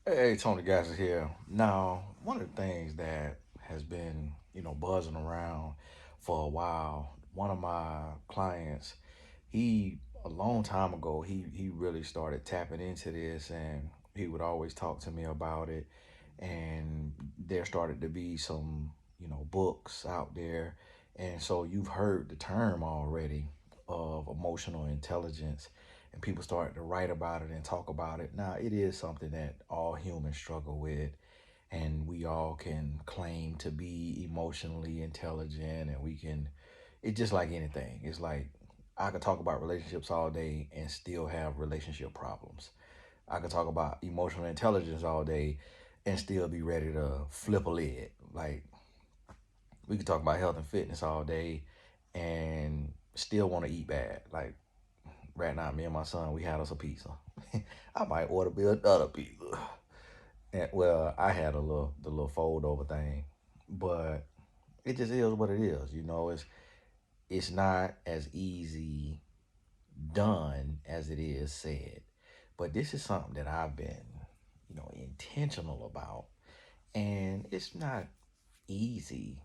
Hey, Tony Gassett here. Now, one of the things that has been, buzzing around for a while, one of my clients, he a long time ago, he really started tapping into this, and he would always talk to me about it. And there started to be some, books out there. And so you've heard the term already of emotional intelligence, and people started to write about it and talk about it. Now, it is something that all humans struggle with, and we all can claim to be emotionally intelligent, and we can, it's just like anything. It's like I could talk about relationships all day and still have relationship problems. I could talk about emotional intelligence all day and still be ready to flip a lid. Like, we could talk about health and fitness all day and still want to eat bad. Like, right now, me and my son, we had us a pizza. I might order me another pizza. And, well, I had the little fold over thing, but it just is what it is. It's not as easy done as it is said. But this is something that I've been, intentional about, and it's not easy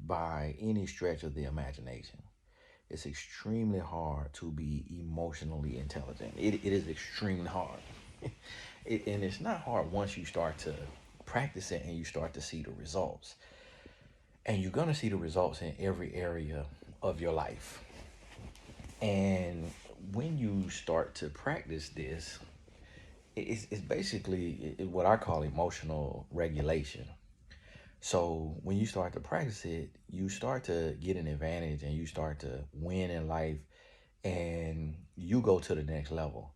by any stretch of the imagination. It's extremely hard to be emotionally intelligent. It is extremely hard. And it's not hard once you start to practice it and you start to see the results. And you're going to see the results in every area of your life. And when you start to practice this, it's basically what I call emotional regulation. So when you start to practice it, you start to get an advantage and you start to win in life, and you go to the next level.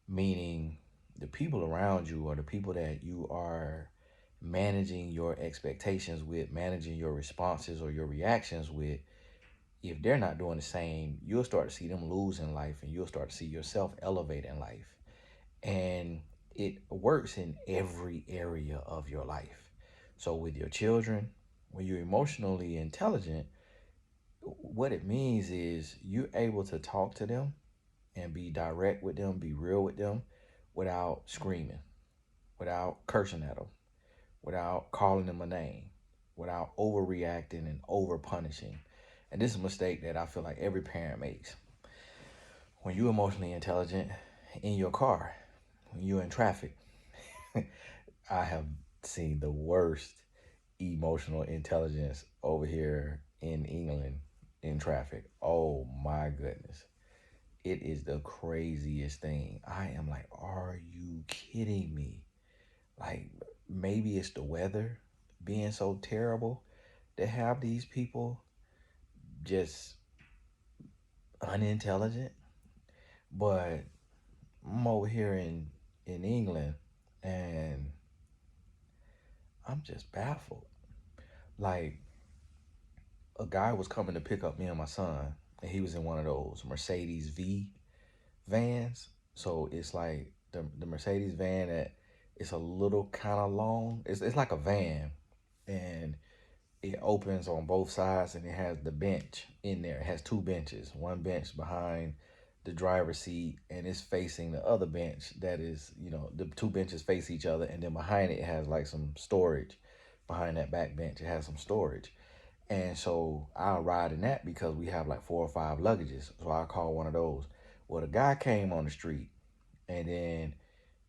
Meaning the people around you or the people that you are managing your expectations with, managing your responses or your reactions with, if they're not doing the same, you'll start to see them lose in life, and you'll start to see yourself elevate in life. And it works in every area of your life. So with your children, when you're emotionally intelligent, what it means is you're able to talk to them and be direct with them, be real with them without screaming, without cursing at them, without calling them a name, without overreacting and over punishing. And this is a mistake that I feel like every parent makes. When you're emotionally intelligent in your car, when you're in traffic, I have seen the worst emotional intelligence over here in England in traffic. Oh my goodness. It is the craziest thing. I am like, are you kidding me? Like, maybe it's the weather being so terrible to have these people just unintelligent. But I'm over here in England, and I'm just baffled. Like, a guy was coming to pick up me and my son, and he was in one of those Mercedes V vans. So it's like the Mercedes van that it's a little kind of long. It's like a van, and it opens on both sides, and it has the bench in there. It has two benches, one bench behind the driver's seat, and it's facing the other bench that is, the two benches face each other, and then behind it has like some storage. Behind that back bench, it has some storage. And so I'll ride in that because we have like 4 or 5 luggages. So I call one of those. Well, the guy came on the street, and then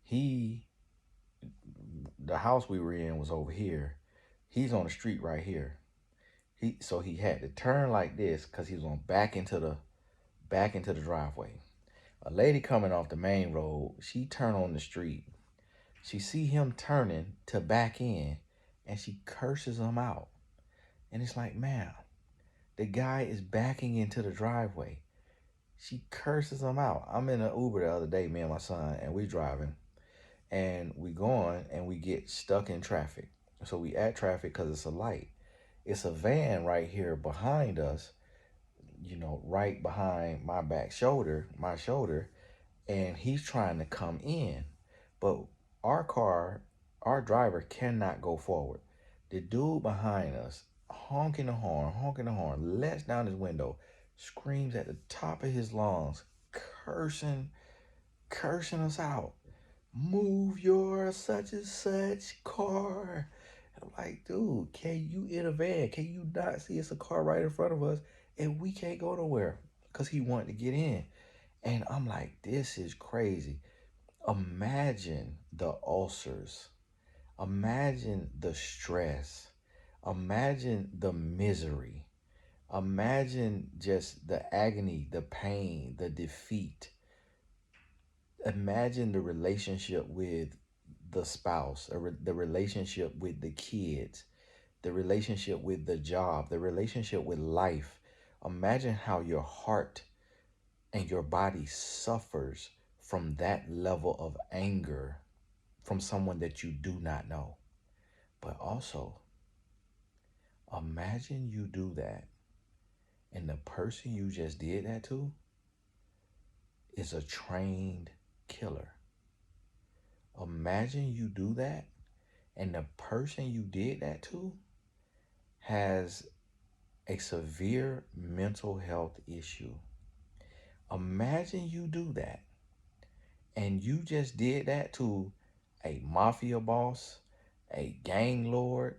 he, the house we were in was over here. He's on the street right here. So he had to turn like this because he was going back into the driveway. A lady coming off the main road, she turned on the street. She see him turning to back in, and she curses him out. And it's like, man, the guy is backing into the driveway. She curses him out. I'm in an Uber the other day, me and my son, and we driving, and we going, and we get stuck in traffic. So we at traffic because it's a light. It's a van right here behind us, right behind my shoulder, and he's trying to come in. But our car, our driver cannot go forward. The dude behind us, honking the horn, lets down his window, screams at the top of his lungs, cursing, cursing us out. move your such and such car. And I'm like, dude, can you in a van? Can you not see it's a car right in front of us and we can't go nowhere? Because he wanted to get in. And I'm like, this is crazy. Imagine the ulcers. Imagine the stress. Imagine the misery. Imagine just the agony, the pain, the defeat. Imagine the relationship with the spouse, or the relationship with the kids, the relationship with the job, the relationship with life. Imagine how your heart and your body suffers from that level of anger from someone that you do not know. But also, imagine you do that and the person you just did that to is a trained killer. Imagine you do that and the person you did that to has a severe mental health issue. Imagine you do that and you just did that to a mafia boss, a gang lord,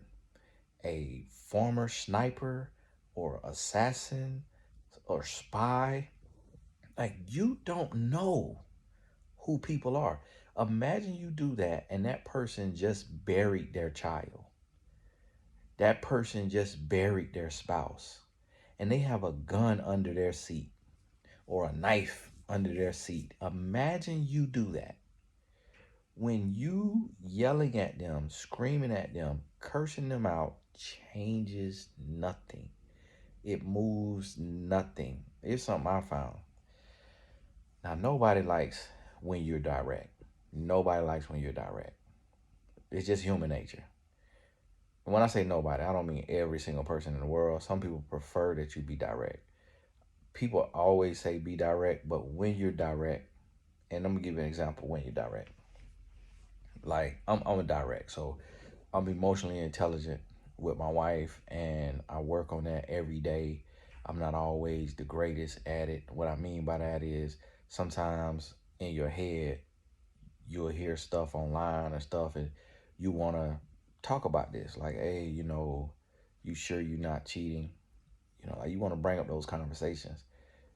a former sniper or assassin or spy. Like, you don't know who people are. Imagine you do that and that person just buried their child. That person just buried their spouse and they have a gun under their seat or a knife under their seat. Imagine you do that. When you yelling at them, screaming at them, cursing them out changes nothing. It moves nothing. It's something I found. Now, nobody likes when you're direct. Nobody likes when you're direct. It's just human nature. And when I say nobody, I don't mean every single person in the world. Some people prefer that you be direct. People always say be direct, but when you're direct, and I'm gonna give you an example when you're direct. Like I'm a direct, so I'm emotionally intelligent with my wife, and I work on that every day. I'm not always the greatest at it. What I mean by that is sometimes in your head you'll hear stuff online or stuff, and you want to talk about this. Like, hey, you sure you're not cheating? Like you want to bring up those conversations.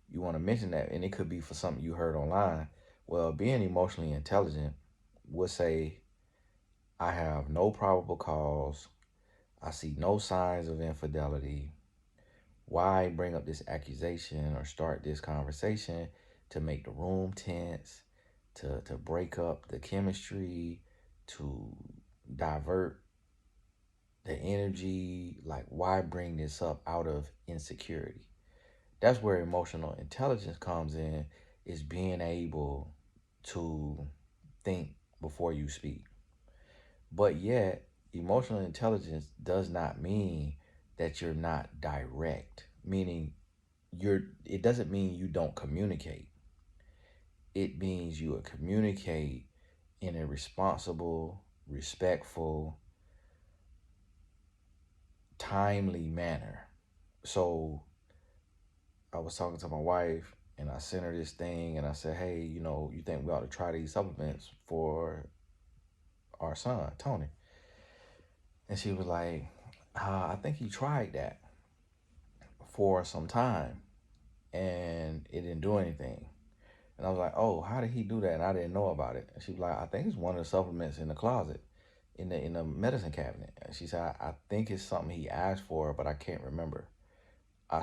You want to mention that, and it could be for something you heard online. Well, being emotionally intelligent would say, I have no probable cause. I see no signs of infidelity. Why bring up this accusation or start this conversation to make the room tense, to break up the chemistry, to divert the energy? Like, why bring this up out of insecurity? That's where emotional intelligence comes in, is being able to think before you speak. But yet, emotional intelligence does not mean that you're not direct, meaning it doesn't mean you don't communicate. It means you will communicate in a responsible, respectful, timely manner. So I was talking to my wife and I sent her this thing and I said, hey, you think we ought to try these supplements for our son, Tony? And she was like, I think he tried that for some time and it didn't do anything. And I was like, oh, how did he do that? And I didn't know about it. And she was like, I think it's one of the supplements in the closet, in the medicine cabinet. And she said, I think it's something he asked for, but I can't remember.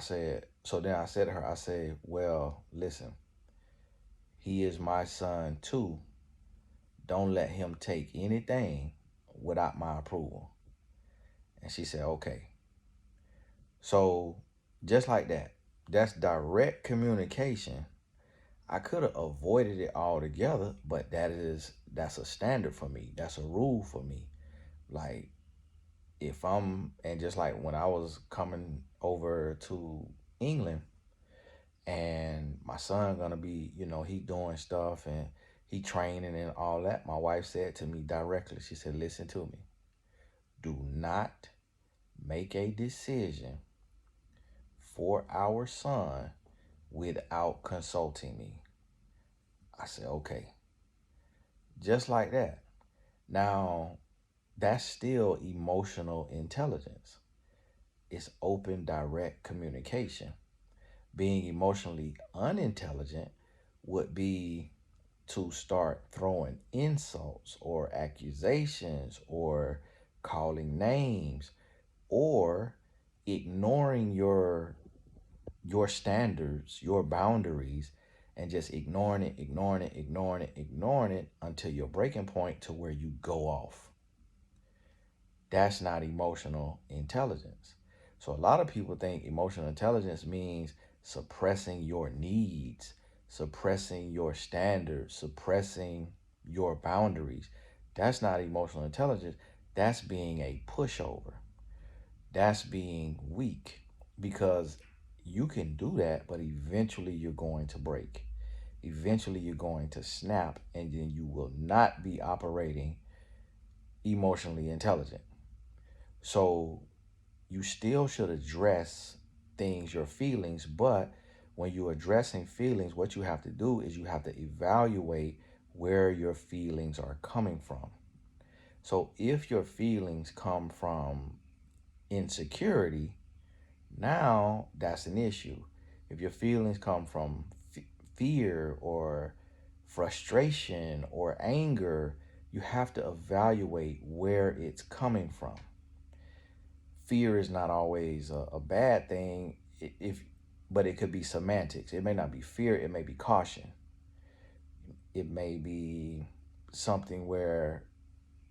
So then I said to her, I said, well, listen, he is my son too. Don't let him take anything without my approval. And she said, okay. So just like that, that's direct communication. I could have avoided it altogether, but that's a standard for me. That's a rule for me. Like, and just like when I was coming over to England and my son gonna be, he doing stuff and he training and all that, my wife said to me directly, she said, listen to me. Do not make a decision for our son without consulting me. I said, okay. just like that. Now, that's still emotional intelligence. It's open, direct communication. Being emotionally unintelligent would be to start throwing insults or accusations or calling names or ignoring your standards, your boundaries, and just ignoring it, ignoring it, ignoring it, ignoring it until your breaking point to where you go off. That's not emotional intelligence. So a lot of people think emotional intelligence means suppressing your needs, suppressing your standards, suppressing your boundaries. That's not emotional intelligence. That's being a pushover. That's being weak because you can do that, but eventually you're going to break. Eventually you're going to snap, and then you will not be operating emotionally intelligent. So you still should address things, your feelings, but when you're addressing feelings, what you have to do is you have to evaluate where your feelings are coming from. So if your feelings come from insecurity, now that's an issue. If your feelings come from fear or frustration or anger, you have to evaluate where it's coming from. Fear is not always a bad thing if but it could be semantics. It may not be fear, it may be caution. It may be something where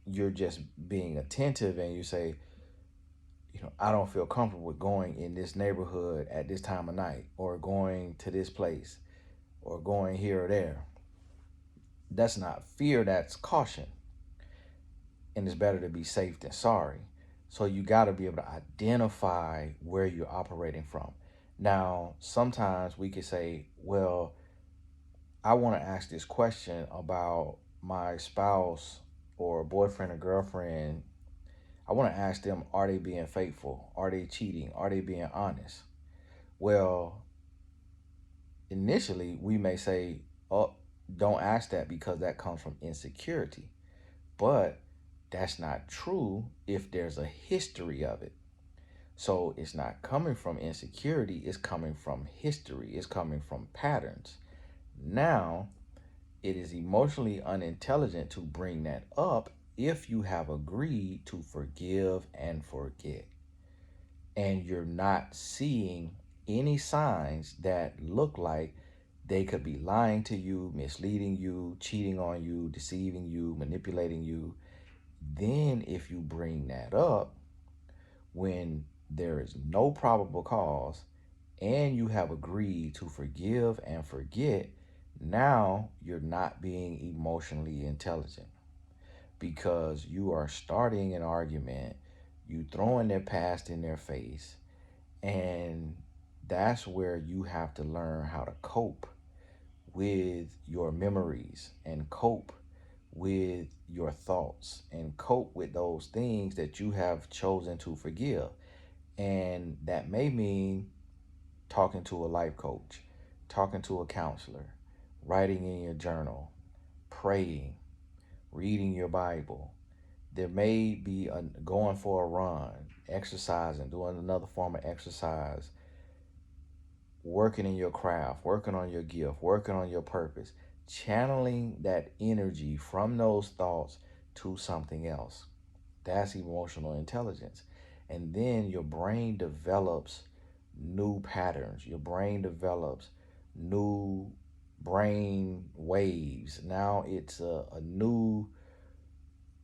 you're just being attentive and you say, I don't feel comfortable with going in this neighborhood at this time of night or going to this place or going here or there. That's not fear, that's caution. And it's better to be safe than sorry. So you got to be able to identify where you're operating from. Now, sometimes we could say, well, I want to ask this question about my spouse or boyfriend or girlfriend. I want to ask them, are they being faithful? Are they cheating? Are they being honest? Well, initially, we may say, oh, don't ask that because that comes from insecurity. But that's not true if there's a history of it. So it's not coming from insecurity, it's coming from history, it's coming from patterns. Now, it is emotionally unintelligent to bring that up if you have agreed to forgive and forget. And you're not seeing any signs that look like they could be lying to you, misleading you, cheating on you, deceiving you, manipulating you. Then, if you bring that up when there is no probable cause and you have agreed to forgive and forget, now you're not being emotionally intelligent because you are starting an argument, you throwing their past in their face, and that's where you have to learn how to cope with your memories and cope with your thoughts and cope with those things that you have chosen to forgive. And that may mean talking to a life coach, talking to a counselor, writing in your journal, praying, reading your Bible. There may be going for a run, exercising, doing another form of exercise, working in your craft, working on your gift, working on your purpose, channeling that energy from those thoughts to something else. That's emotional intelligence. And then your brain develops new patterns. Your brain develops new brain waves. Now it's a new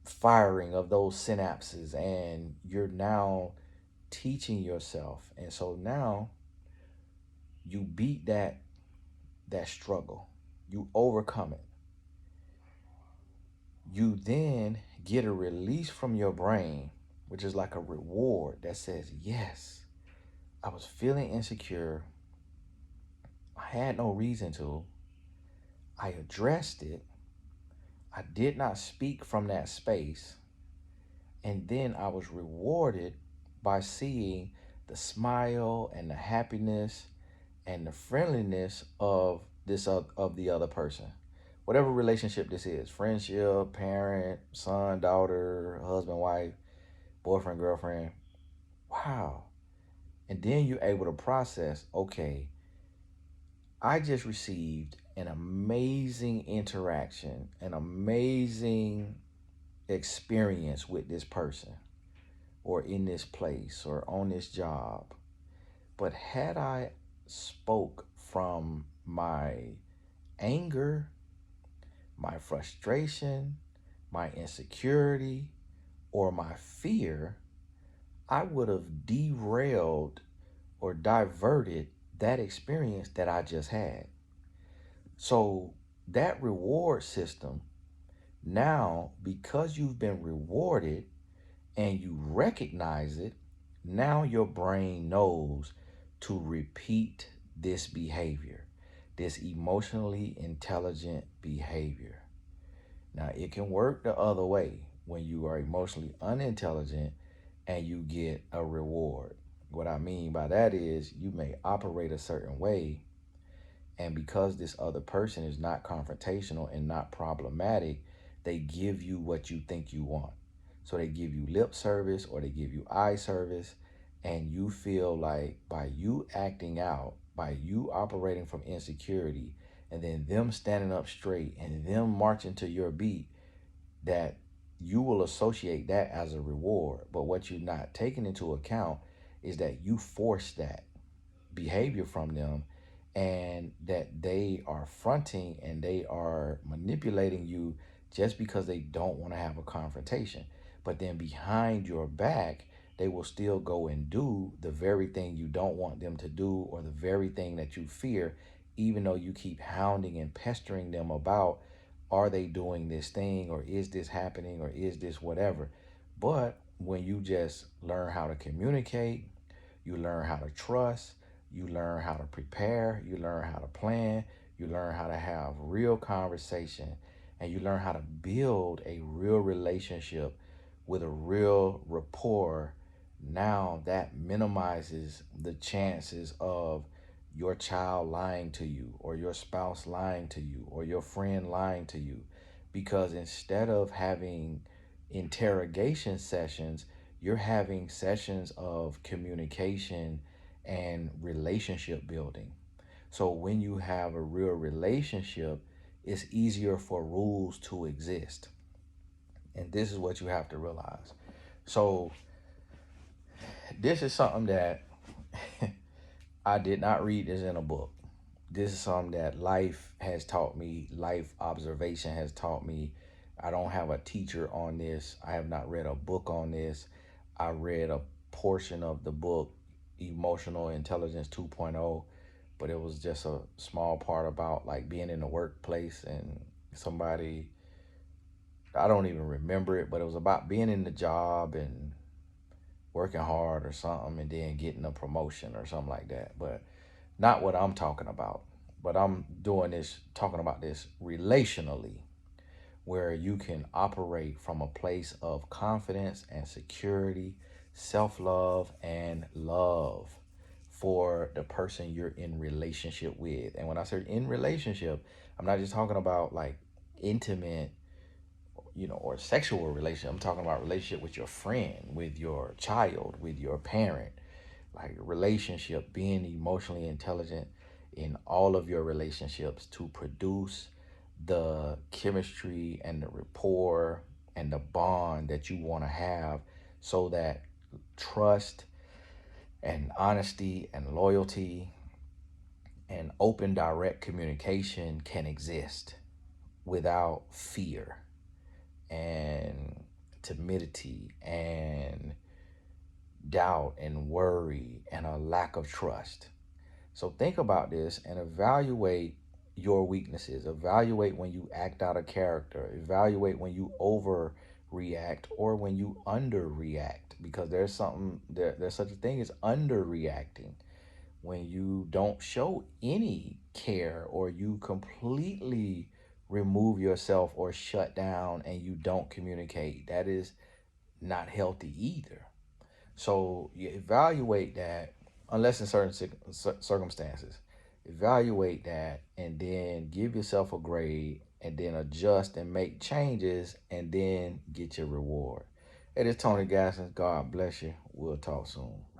firing of those synapses, and you're now teaching yourself. And so now you beat that struggle. You overcome it. You then get a release from your brain, which is like a reward that says, yes, I was feeling insecure. I had no reason to. I addressed it. I did not speak from that space. And then I was rewarded by seeing the smile and the happiness and the friendliness of the other person, whatever relationship this is, friendship, parent, son, daughter, husband, wife, boyfriend, girlfriend. Wow. And then you're able to process, okay, I just received an amazing interaction, an amazing experience with this person or in this place or on this job. But had I spoke from my anger, my frustration, my insecurity, or my fear, I would have derailed or diverted that experience that I just had. So that reward system, now because you've been rewarded and you recognize it, now your brain knows to repeat this behavior, this emotionally intelligent behavior. Now, it can work the other way when you are emotionally unintelligent and you get a reward. What I mean by that is you may operate a certain way, and because this other person is not confrontational and not problematic, they give you what you think you want. So they give you lip service or they give you eye service, and you feel like by you acting out, by you operating from insecurity, and then them standing up straight and them marching to your beat, that you will associate that as a reward. But what you're not taking into account is that you force that behavior from them, and that they are fronting and they are manipulating you just because they don't want to have a confrontation. But then behind your back, they will still go and do the very thing you don't want them to do, or the very thing that you fear, even though you keep hounding and pestering them about, are they doing this thing, or is this happening, or is this whatever. But when you just learn how to communicate, you learn how to trust, you learn how to prepare, you learn how to plan, you learn how to have real conversation, and you learn how to build a real relationship with a real rapport. Now that minimizes the chances of your child lying to you, or your spouse lying to you, or your friend lying to you. Because instead of having interrogation sessions, you're having sessions of communication and relationship building. So when you have a real relationship, it's easier for rules to exist. And this is what you have to realize. So this is something that I did not read this in a book. This is something that life has taught me, life observation has taught me. I don't have a teacher on this. I have not read a book on this. I read a portion of the book, Emotional Intelligence 2.0, but it was just a small part about like being in the workplace, and somebody, I don't even remember it, but it was about being in the job and working hard or something, and then getting a promotion or something like that. But not what I'm talking about. But I'm doing this, talking about this relationally, where you can operate from a place of confidence and security, self love, and love for the person you're in relationship with. And when I say in relationship, I'm not just talking about like intimate, or sexual relationship. I'm talking about relationship with your friend, with your child, with your parent. Like relationship, being emotionally intelligent in all of your relationships to produce the chemistry and the rapport and the bond that you want to have, so that trust and honesty and loyalty and open direct communication can exist without fear and timidity and doubt and worry and a lack of trust. So think about this and evaluate your weaknesses. Evaluate when you act out of character. Evaluate when you overreact or when you underreact, because there's such a thing as underreacting, when you don't show any care, or you completely remove yourself or shut down and you don't communicate. That is not healthy either. So you evaluate that, unless in certain circumstances. Evaluate that and then give yourself a grade and then adjust and make changes and then get your reward. It is Tony Gassens. God bless you. We'll talk soon.